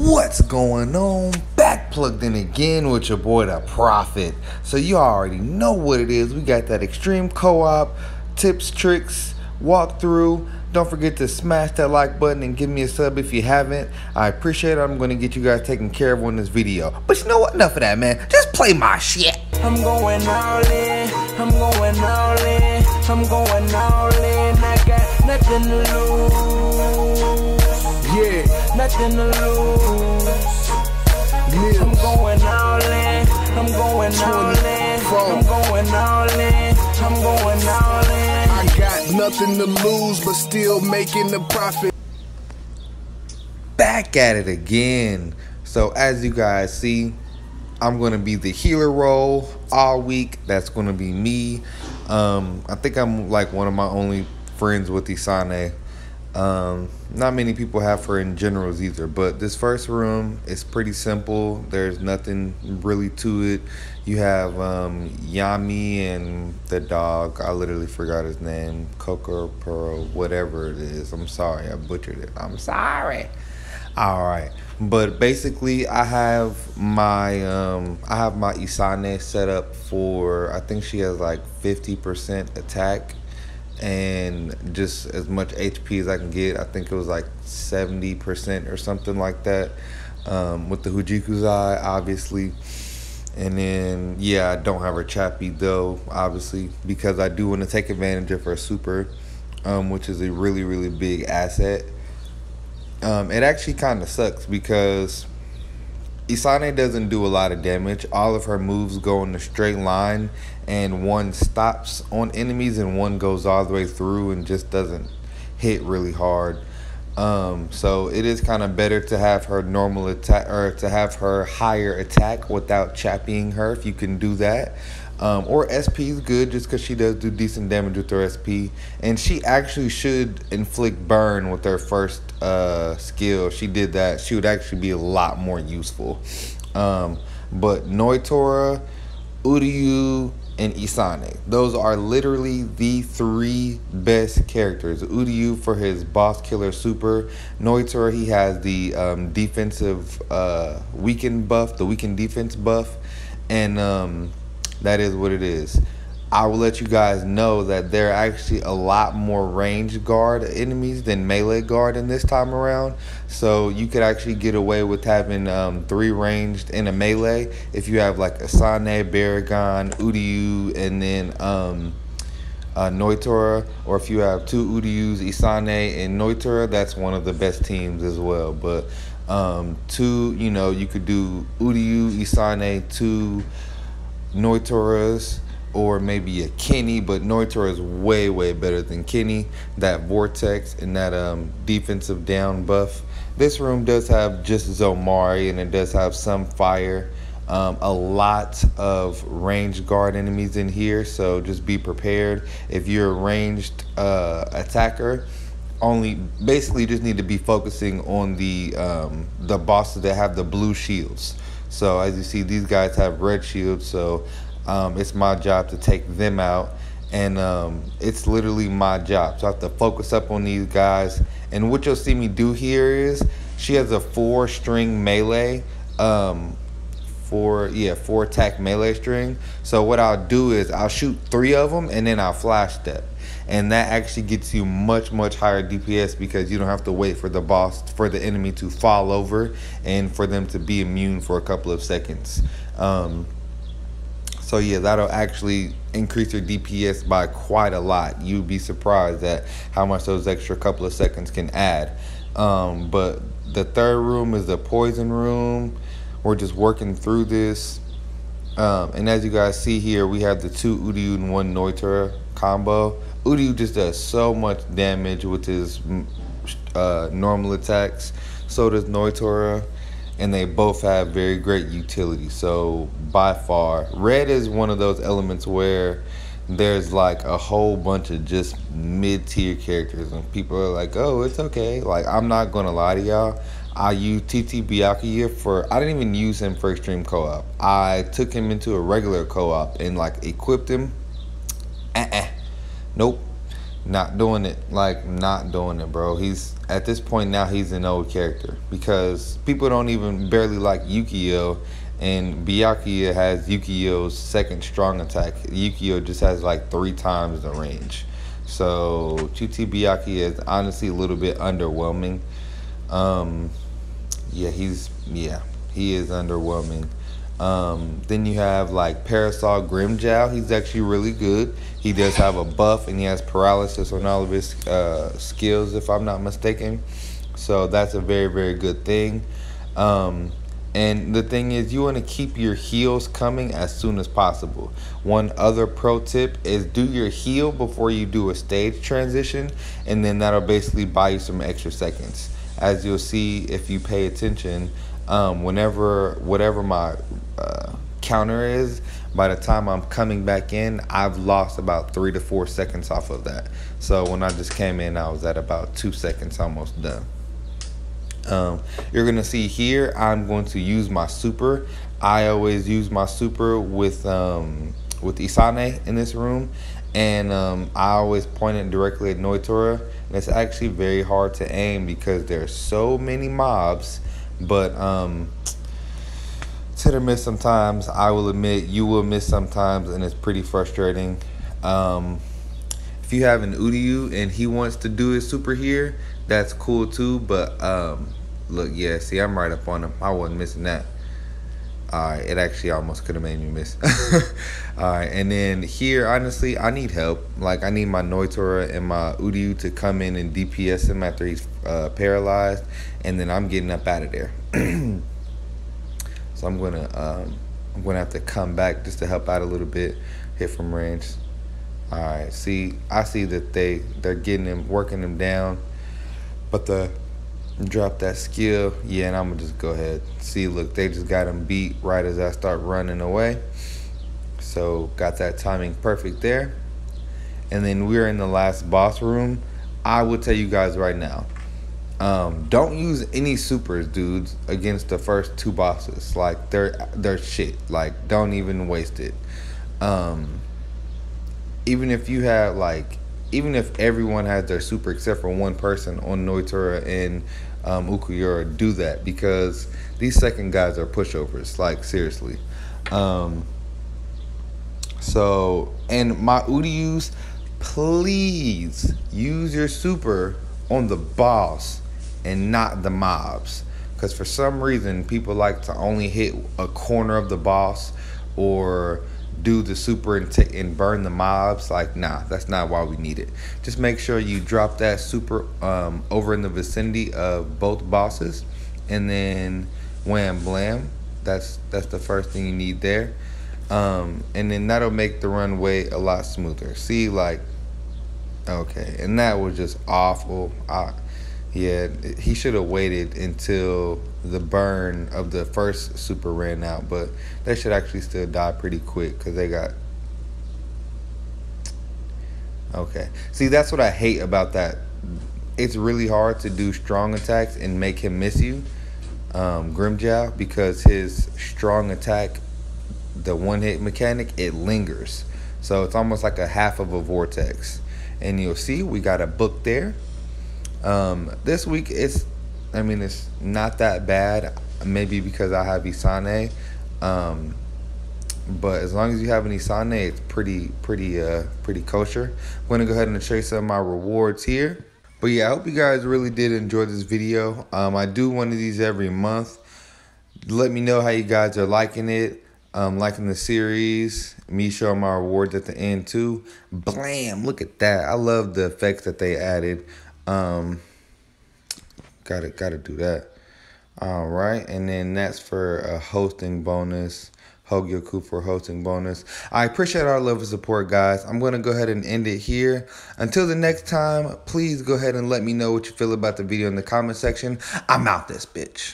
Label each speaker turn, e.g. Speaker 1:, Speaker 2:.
Speaker 1: What's going on? Back plugged in again with your boy the Prophet. So you already know what it is. We got that extreme co-op, tips, tricks, walkthrough. Don't forget to smash that like button and give me a sub if you haven't. I appreciate it. I'm going to get you guys taken care of on this video. But you know what? Enough of that, man. Just play my shit.
Speaker 2: I'm going all in. I'm going all in. I'm going all in. I got nothing to lose. Yeah, nothing to lose. I'm going all in. I'm going all in. I'm going all in. I'm going all in.
Speaker 3: I got nothing to lose, but still making the profit.
Speaker 1: Back at it again. So as you guys see, I'm going to be the healer role all week. That's going to be me. I think I'm like one of my only friends with Isane. Not many people have her in generals either, but this first room is pretty simple. There's nothing really to it. You have Yami and the dog. I literally forgot his name. Coco, Pearl, whatever it is. I'm sorry, I butchered it. I'm sorry. All right, but basically I have my Isane set up for, I think she has like 50% attack and just as much HP as I can get. I think it was like 70% or something like that, with the Hujikuzai, obviously. And then, yeah, I don't have her Chappie though, obviously, because I do want to take advantage of her super, which is a really, really big asset. It actually kind of sucks because Isane doesn't do a lot of damage. All of her moves go in a straight line, and one stops on enemies and one goes all the way through and just doesn't hit really hard. So it is kind of better to have her normal attack, or to have her higher attack without chapping her, if you can do that. Or SP is good just because she does do decent damage with her SP. And she actually should inflict burn with her first skill. She did that. She would actually be a lot more useful. But Noitora, Uryu, and Isane, those are literally the three best characters. Uryu for his boss killer super. Noitora, he has the defensive weaken buff, the weaken defense buff. And that is what it is. I will let you guys know that there are actually a lot more range guard enemies than melee guard in this time around. So you could actually get away with having 3 ranged in a melee if you have like Isane, Baragon, Uryu, and then Noitora. Or if you have 2 Uryus, Isane and Noitora, that's one of the best teams as well. But you could do Uryu, Isane, 2 Noitoras, or maybe a Kenny, but Noitora is way, way better than Kenny. That vortex and that defensive down buff. This room does have just Zomari, and it does have some fire. A lot of ranged guard enemies in here, so just be prepared. If you're a ranged attacker, basically just need to be focusing on the bosses that have the blue shields. So as you see, these guys have red shields, so it's my job to take them out, and it's literally my job. So I have to focus up on these guys. And what you'll see me do here is, she has a 4-string melee, 4 attack melee string. So what I'll do is I'll shoot 3 of them, and then I'll flash step. And that actually gets you much, much higher DPS because you don't have to wait for the enemy to fall over and for them to be immune for a couple of seconds. So yeah, that'll actually increase your DPS by quite a lot. You'd be surprised at how much those extra couple of seconds can add. But the third room is the poison room. We're just working through this. And as you guys see here, we have the 2 Uryu and 1 Noitora combo. Uryu just does so much damage with his normal attacks. So does Noitora, and they both have very great utility. So by far, red is one of those elements where there's like a whole bunch of just mid-tier characters, and people are like, oh, it's okay. Like, I'm not gonna lie to y'all, I used TT Byakuya I didn't even use him for extreme co-op. I took him into a regular co-op and like equipped him. Nope. Not doing it. Like, not doing it, bro. He's at this point now, he's an old character because people don't even barely like Yukio, and Byakuya has Yukio's second strong attack. Yukio just has like 3 times the range. So QT Byakuya is honestly a little bit underwhelming. Yeah, he is underwhelming. Then you have like Parasol Grimjow. He's actually really good. He does have a buff and he has paralysis on all of his skills, if I'm not mistaken. So that's a very, very good thing. And the thing is, you want to keep your heals coming as soon as possible. One other pro tip is do your heal before you do a stage transition, and then that'll basically buy you some extra seconds. As you'll see if you pay attention, whatever my counter is, by the time I'm coming back in, I've lost about 3 to 4 seconds off of that. So when I just came in, I was at about 2 seconds almost done. You're gonna see here I'm going to use my super. I always use my super with Isane in this room, and I always point it directly at Noitora, and it's actually very hard to aim because there's so many mobs. But hit or miss sometimes. I will admit you will miss sometimes, and it's pretty frustrating. If you have an Uryu and he wants to do his super here, that's cool too. But look, yeah, see, I'm right up on him. I wasn't missing that. Alright, it actually almost could have made me miss. Alright, and then here, honestly, I need help. Like, I need my Noitora and my Uryu to come in and DPS him after he's paralyzed, and then I'm getting up out of there. So I'm gonna have to come back just to help out a little bit, hit from range. Alright, see, I see that they're getting him, working him down, but drop that skill. Yeah, and I'm gonna just go ahead. See, look, they just got him beat right as I start running away. So got that timing perfect there. And then we're in the last boss room. I will tell you guys right now, don't use any supers, dudes, against the first 2 bosses. Like, they're shit. Like, don't even waste it. Even if you have even if everyone has their super except for one person on Noitora and Ukuyura, do that, because these second guys are pushovers, like, seriously. So, and my Uryus, please use your super on the boss and not the mobs, because for some reason people like to only hit a corner of the boss or do the super and burn the mobs. Like, nah, that's not why we need it. Just make sure you drop that super over in the vicinity of both bosses, and then wham blam, that's the first thing you need there. And then that'll make the runway a lot smoother. See, like, okay, and that was just awful. Yeah, he should have waited until the burn of the first super ran out, but they should actually still die pretty quick because they got... Okay, see, that's what I hate about that. It's really hard to do strong attacks and make him miss you, Grimjow, because his strong attack, the one-hit mechanic, it lingers. So it's almost like a half of a vortex. And you'll see we got a book there. This week it's not that bad, maybe because I have Isane, but as long as you have an Isane, it's pretty kosher. I'm gonna go ahead and show you some of my rewards here. But yeah, I hope you guys really did enjoy this video. I do one of these every month. Let me know how you guys are liking it, liking the series, me showing my rewards at the end too. Blam, look at that. I love the effects that they added. Gotta do that. All right, and then that's for a hosting bonus. Hug your Coop for a hosting bonus. I appreciate our love and support, guys. I'm gonna go ahead and end it here. Until the next time, please go ahead and let me know what you feel about the video in the comment section. I'm out this bitch.